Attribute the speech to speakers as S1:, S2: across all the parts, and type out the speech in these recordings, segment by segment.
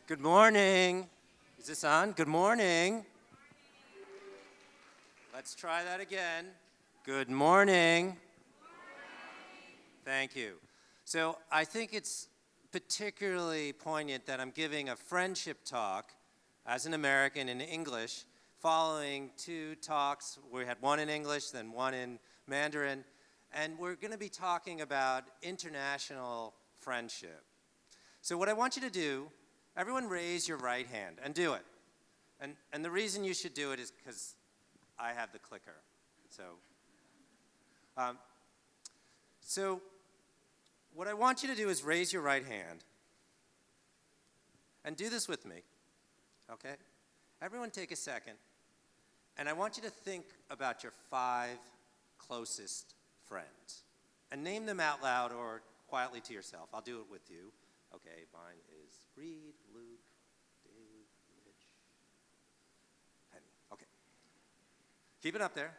S1: Good morning. Is this on? Good morning. Let's try that again. Good morning. Thank you. So I think it's particularly poignant that I'm giving a friendship talk as an American in English following two talks. We had one in English, then one in Mandarin, and we're going to be talking about international friendship. So what I want you to do, everyone raise your right hand and do it. And the reason you should do it is because I have the clicker. So what I want you to do is raise your right hand and do this with me, okay? Everyone take a second, and I want you to think about your 5 closest friends and name them out loud or quietly to yourself. I'll do it with you. Okay, mine is Reed, Luke, Dave, Mitch, Penny. Okay. Keep it up there.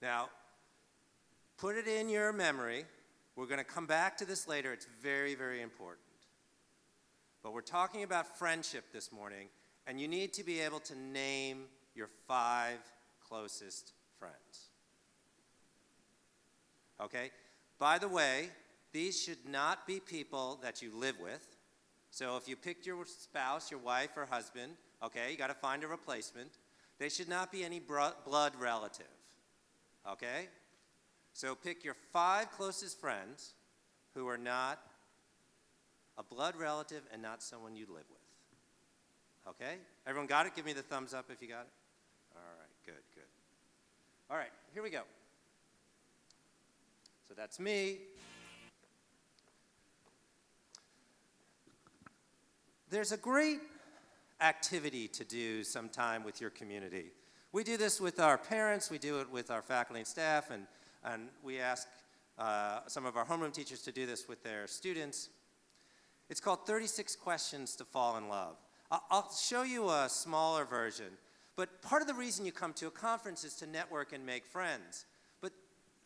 S1: Now, put it in your memory. We're going to come back to this later. It's very, very important. But we're talking about friendship this morning, and you need to be able to name your 5 closest friends. Okay? By the way, these should not be people that you live with. So if you picked your spouse, your wife or husband, okay, you got to find a replacement. They should not be any blood relative, okay? So pick your 5 closest friends who are not a blood relative and not someone you live with, okay? Everyone got it? Give me the thumbs up if you got it. All right, good, good. All right, here we go. So that's me. There's a great activity to do sometime with your community. We do this with our parents, we do it with our faculty and staff, and we ask some of our homeroom teachers to do this with their students. It's called 36 Questions to Fall in Love. I'll show you a smaller version, but part of the reason you come to a conference is to network and make friends, but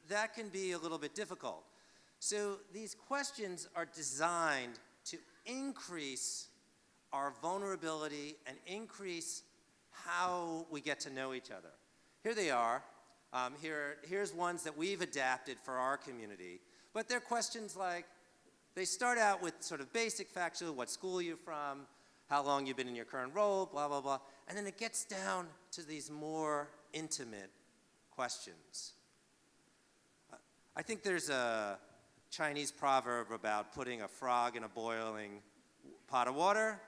S1: that can be a little bit difficult. So these questions are designed to increase our vulnerability and increase how we get to know each other. Here they are. Here's ones that we've adapted for our community. But they're questions like, they start out with sort of basic facts, what school you're from, how long you've been in your current role, blah, blah, blah. And then it gets down to these more intimate questions. I think there's a Chinese proverb about putting a frog in a boiling pot of water.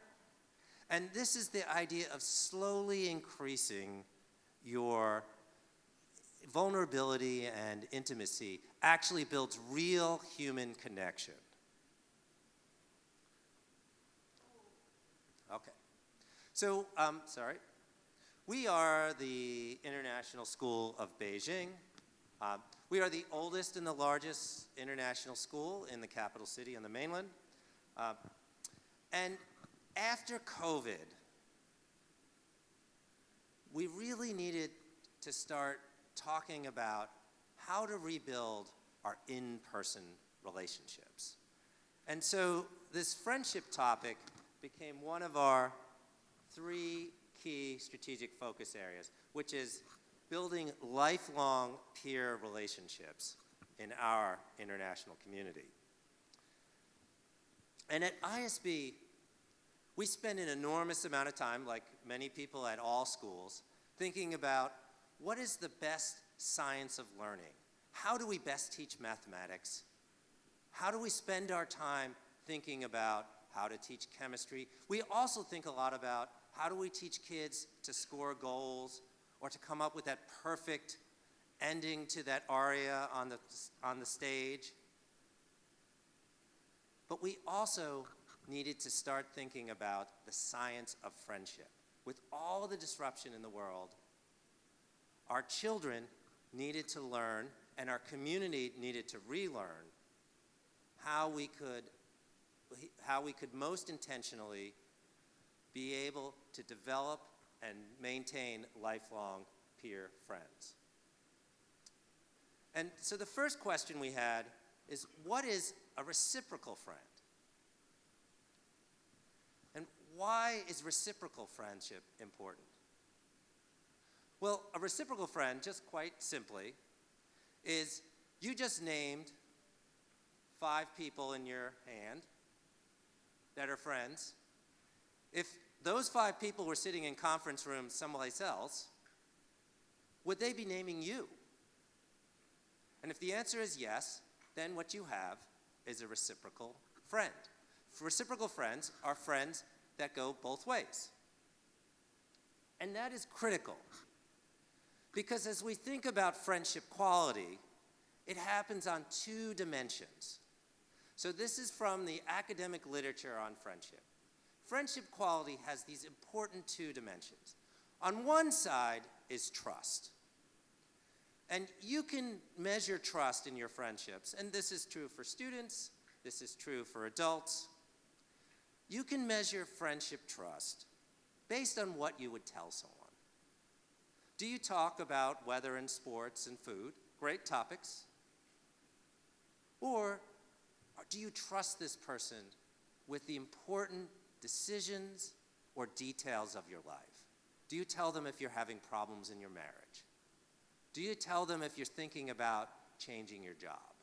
S1: And this is the idea of slowly increasing your vulnerability and intimacy actually builds real human connection. Okay. So, we are the International School of Beijing. We are the oldest and the largest international school in the capital city on the mainland. And after COVID, we really needed to start talking about how to rebuild our in-person relationships. And so this friendship topic became one of our 3 key strategic focus areas, which is building lifelong peer relationships in our international community. And at ISB, we spend an enormous amount of time, like many people at all schools, thinking about what is the best science of learning? How do we best teach mathematics? How do we spend our time thinking about how to teach chemistry? We also think a lot about how do we teach kids to score goals or to come up with that perfect ending to that aria on the stage. But we also needed to start thinking about the science of friendship. With all the disruption in the world, our children needed to learn, and our community needed to relearn how we could most intentionally be able to develop and maintain lifelong peer friends. And so the first question we had is, what is a reciprocal friend? And why is reciprocal friendship important? Well, a reciprocal friend, just quite simply, is you just named 5 people in your hand that are friends. If those 5 people were sitting in conference rooms someplace else, would they be naming you? And if the answer is yes, then what you have is a reciprocal friend. Reciprocal friends are friends that go both ways. And that is critical. Because as we think about friendship quality, it happens on 2 dimensions. So this is from the academic literature on friendship. Friendship quality has these important 2 dimensions. On one side is trust. And you can measure trust in your friendships, and this is true for students, this is true for adults. You can measure friendship trust based on what you would tell someone. Do you talk about weather and sports and food? Great topics. Or do you trust this person with the important decisions or details of your life? Do you tell them if you're having problems in your marriage? Do you tell them if you're thinking about changing your job?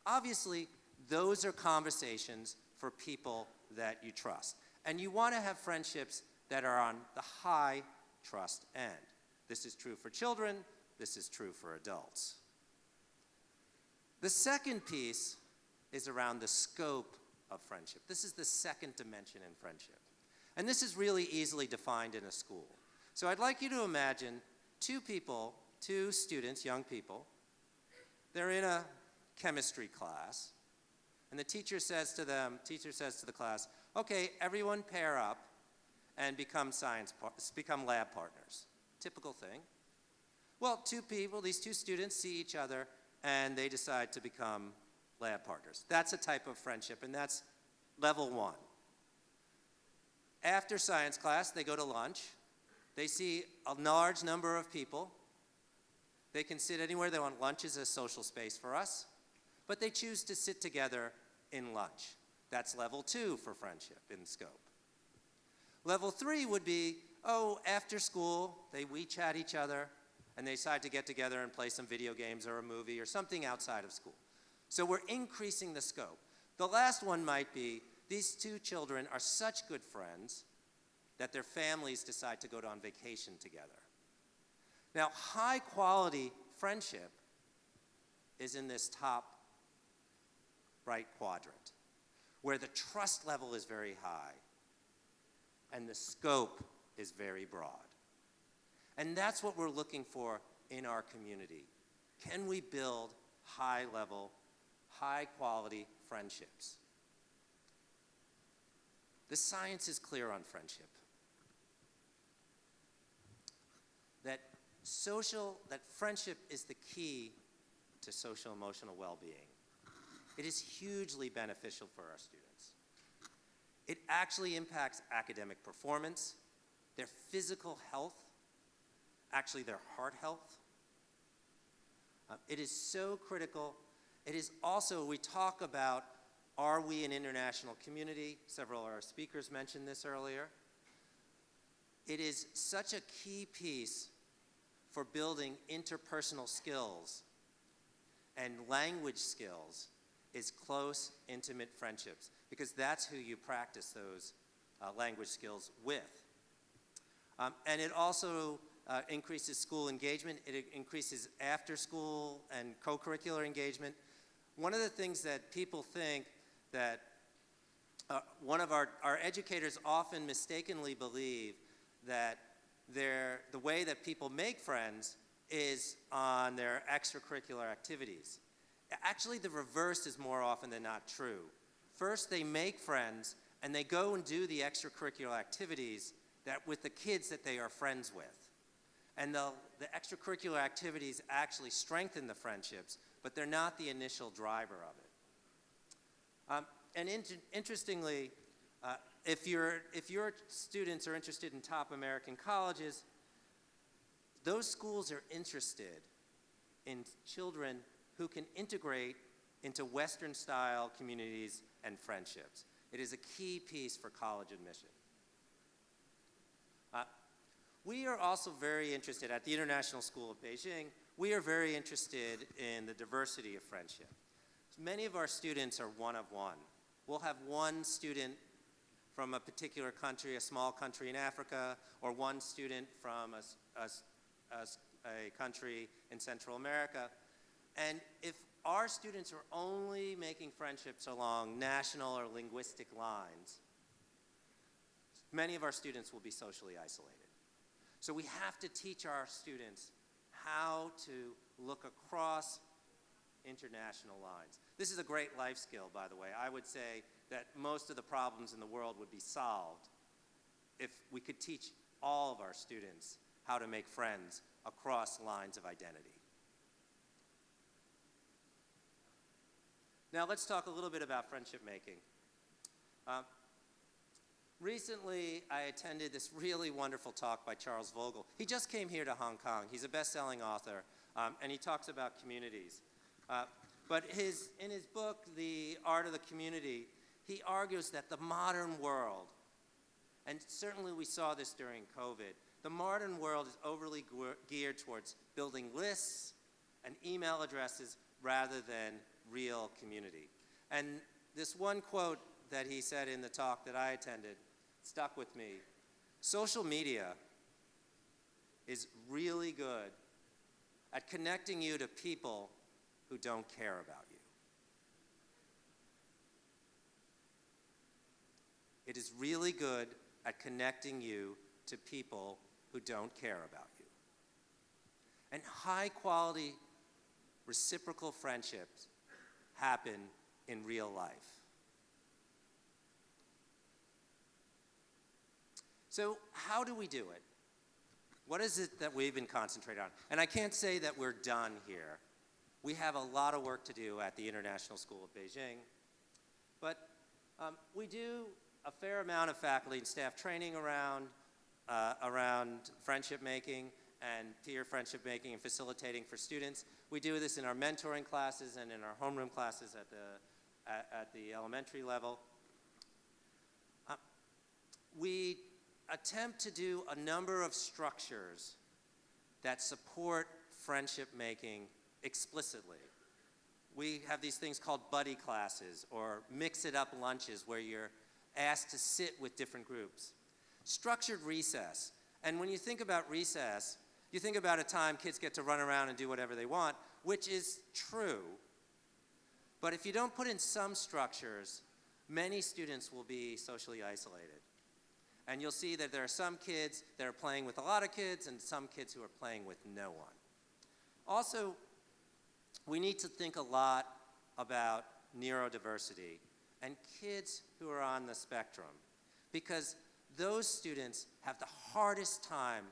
S1: Obviously, those are conversations for people that you trust. And you want to have friendships that are on the high trust end. This is true for children. This is true for adults. The second piece is around the scope of friendship. This is the second dimension in friendship. And this is really easily defined in a school. So I'd like you to imagine 2 people, 2 students, young people. They're in a chemistry class. And the teacher says to the class, okay, everyone pair up and become lab partners. Typical thing. Well, 2 people, these 2 students see each other and they decide to become lab partners. That's a type of friendship, and that's level 1. After science class, they go to lunch. They see a large number of people. They can sit anywhere they want. Lunch is a social space for us, but they choose to sit together in lunch. That's level 2 for friendship in scope. Level 3 would be, after school, they WeChat each other, and they decide to get together and play some video games or a movie or something outside of school. So we're increasing the scope. The last one might be, these 2 children are such good friends that their families decide to go on vacation together. Now, high quality friendship is in this top right quadrant, where the trust level is very high and the scope is very broad. And that's what we're looking for in our community. Can we build high level, high quality friendships? The science is clear on friendship. That friendship is the key to social emotional well-being. It is hugely beneficial for our students. It actually impacts academic performance, their physical health, actually their heart health. It is so critical. It is also, we talk about, are we an international community? Several of our speakers mentioned this earlier. It is such a key piece for building interpersonal skills and language skills is close, intimate friendships, because that's who you practice those language skills with. And it also increases school engagement. It increases after-school and co-curricular engagement. One of the things that people think that one of our educators often mistakenly believe that the way that people make friends is on their extracurricular activities. Actually, the reverse is more often than not true. First, they make friends, and they go and do the extracurricular activities with the kids that they are friends with. And the extracurricular activities actually strengthen the friendships, but they're not the initial driver of it. Interestingly, if your students are interested in top American colleges, those schools are interested in children who can integrate into Western-style communities and friendships. It is a key piece for college admission. Uh, we are also very interested, at the International School of Beijing, we are very interested in the diversity of friendship. Many of our students are one of one. We'll have one student from a particular country, a small country in Africa, or one student from a country in Central America. And if our students are only making friendships along national or linguistic lines, many of our students will be socially isolated. So we have to teach our students how to look across international lines. This is a great life skill, by the way. I would say that most of the problems in the world would be solved if we could teach all of our students how to make friends across lines of identity. Now let's talk a little bit about friendship making. Recently, I attended this really wonderful talk by Charles Vogel. He just came here to Hong Kong. He's a best-selling author, and he talks about communities. But in his book, The Art of the Community, he argues that the modern world, and certainly we saw this during COVID, the modern world is overly geared towards building lists and email addresses rather than real community. And this one quote that he said in the talk that I attended stuck with me. Social media is really good at connecting you to people who don't care about you. It is really good at connecting you to people who don't care about you. And high quality reciprocal friendships happen in real life. So how do we do it? What is it that we've been concentrating on? And I can't say that we're done here. We have a lot of work to do at the International School of Beijing. But we do a fair amount of faculty and staff training around friendship making and peer friendship making and facilitating for students. We do this in our mentoring classes and in our homeroom classes at the elementary level. We attempt to do a number of structures that support friendship making explicitly. We have these things called buddy classes or mix-it-up lunches where you're asked to sit with different groups. Structured recess. And when you think about recess, you think about a time kids get to run around and do whatever they want, which is true. But if you don't put in some structures, many students will be socially isolated. And you'll see that there are some kids that are playing with a lot of kids and some kids who are playing with no one. Also, we need to think a lot about neurodiversity and kids who are on the spectrum, because those students have the hardest time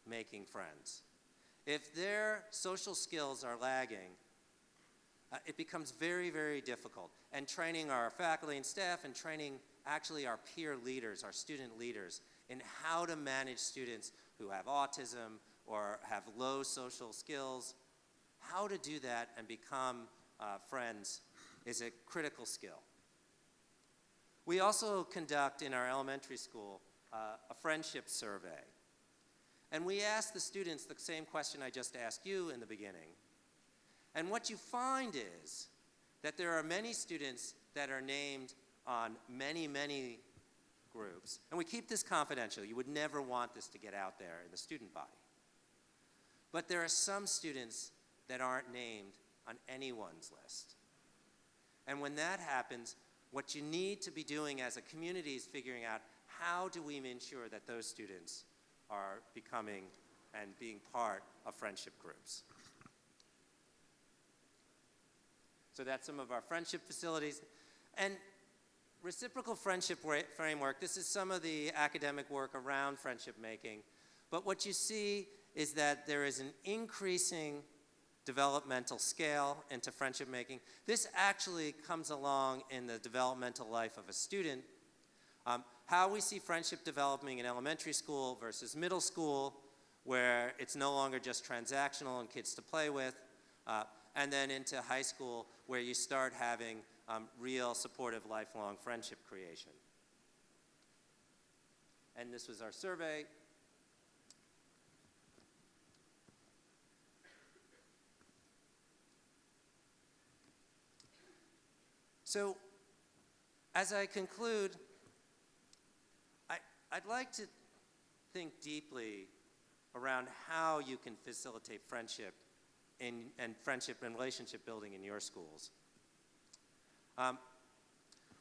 S1: making friends. If their social skills are lagging, it becomes very, very difficult. And training our faculty and staff and training actually our peer leaders, our student leaders, in how to manage students who have autism or have low social skills, how to do that and become friends is a critical skill. We also conduct in our elementary school a friendship survey. And we ask the students the same question I just asked you in the beginning. And what you find is that there are many students that are named on many, many groups. And we keep this confidential. You would never want this to get out there in the student body. But there are some students that aren't named on anyone's list. And when that happens, what you need to be doing as a community is figuring out how do we ensure that those students are becoming and being part of friendship groups. So that's some of our friendship facilities. And reciprocal friendship framework, this is some of the academic work around friendship making. But what you see is that there is an increasing developmental scale into friendship making. This actually comes along in the developmental life of a student. How we see friendship developing in elementary school versus middle school, where it's no longer just transactional and kids to play with, and then into high school, where you start having real supportive lifelong friendship creation. And this was our survey. So, as I conclude, I'd like to think deeply around how you can facilitate friendship and friendship and relationship building in your schools.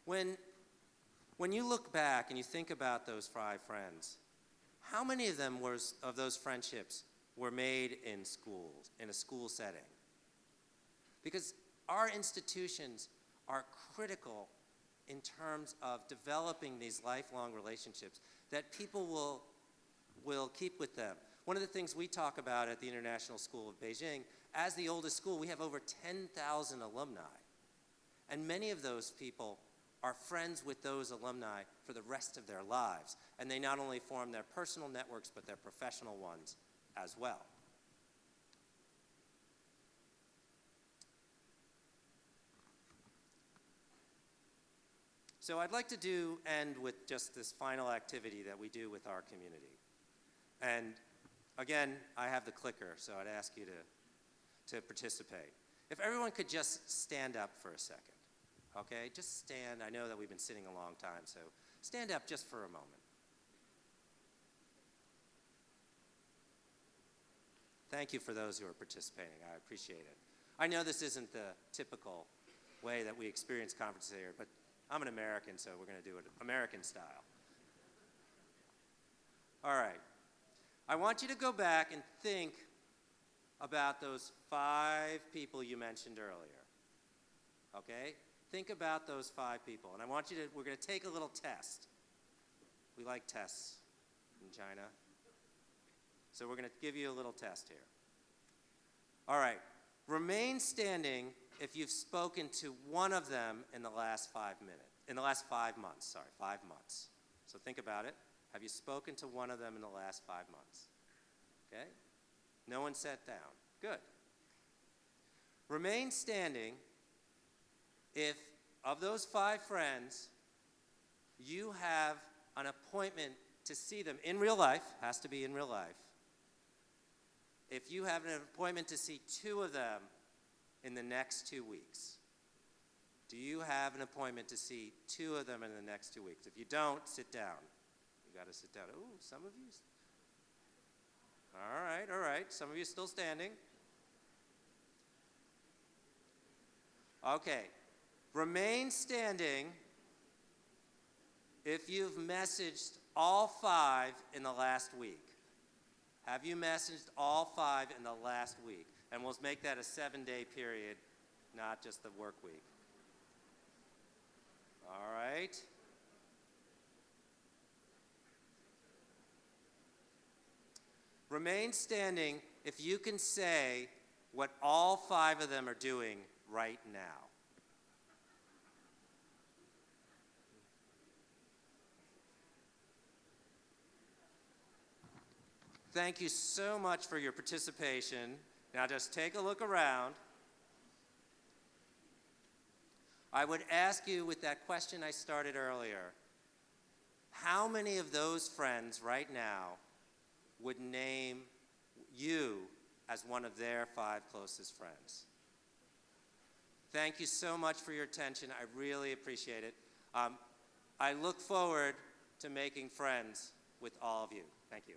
S1: When you look back and you think about those 5 friends, how many of them of those friendships were made in schools, in a school setting? Because our institutions are critical in terms of developing these lifelong relationships that people will keep with them. One of the things we talk about at the International School of Beijing, as the oldest school, we have over 10,000 alumni. And many of those people are friends with those alumni for the rest of their lives. And they not only form their personal networks, but their professional ones as well. So I'd like to end with just this final activity that we do with our community. And again, I have the clicker, so I'd ask you to participate. If everyone could just stand up for a second, okay? Just stand. I know that we've been sitting a long time, so stand up just for a moment. Thank you for those who are participating. I appreciate it. I know this isn't the typical way that we experience conferences here, but I'm an American, so we're going to do it American style. All right. I want you to go back and think about those 5 people you mentioned earlier. Okay? Think about those 5 people. And I want you to, we're going to take a little test. We like tests in China. So we're going to give you a little test here. All right. Remain standing if you've spoken to one of them in the last 5 months. 5 months. So think about it. Have you spoken to one of them in the last 5 months? Okay? No one sat down. Good. Remain standing if, of those 5 friends, you have an appointment to see them in real life, has to be in real life. If you have an appointment to see 2 of them in the next 2 weeks. Do you have an appointment to see 2 of them in the next 2 weeks? If you don't, sit down. You got to sit down. Ooh, some of you. All right. Some of you still standing. Okay. Remain standing if you've messaged all 5 in the last week. Have you messaged all 5 in the last week? And we'll make that a 7-day period, not just the work week. All right. Remain standing if you can say what all 5 of them are doing right now. Thank you so much for your participation. Now just take a look around. I would ask you with that question I started earlier, how many of those friends right now would name you as one of their 5 closest friends? Thank you so much for your attention. I really appreciate it. I look forward to making friends with all of you. Thank you.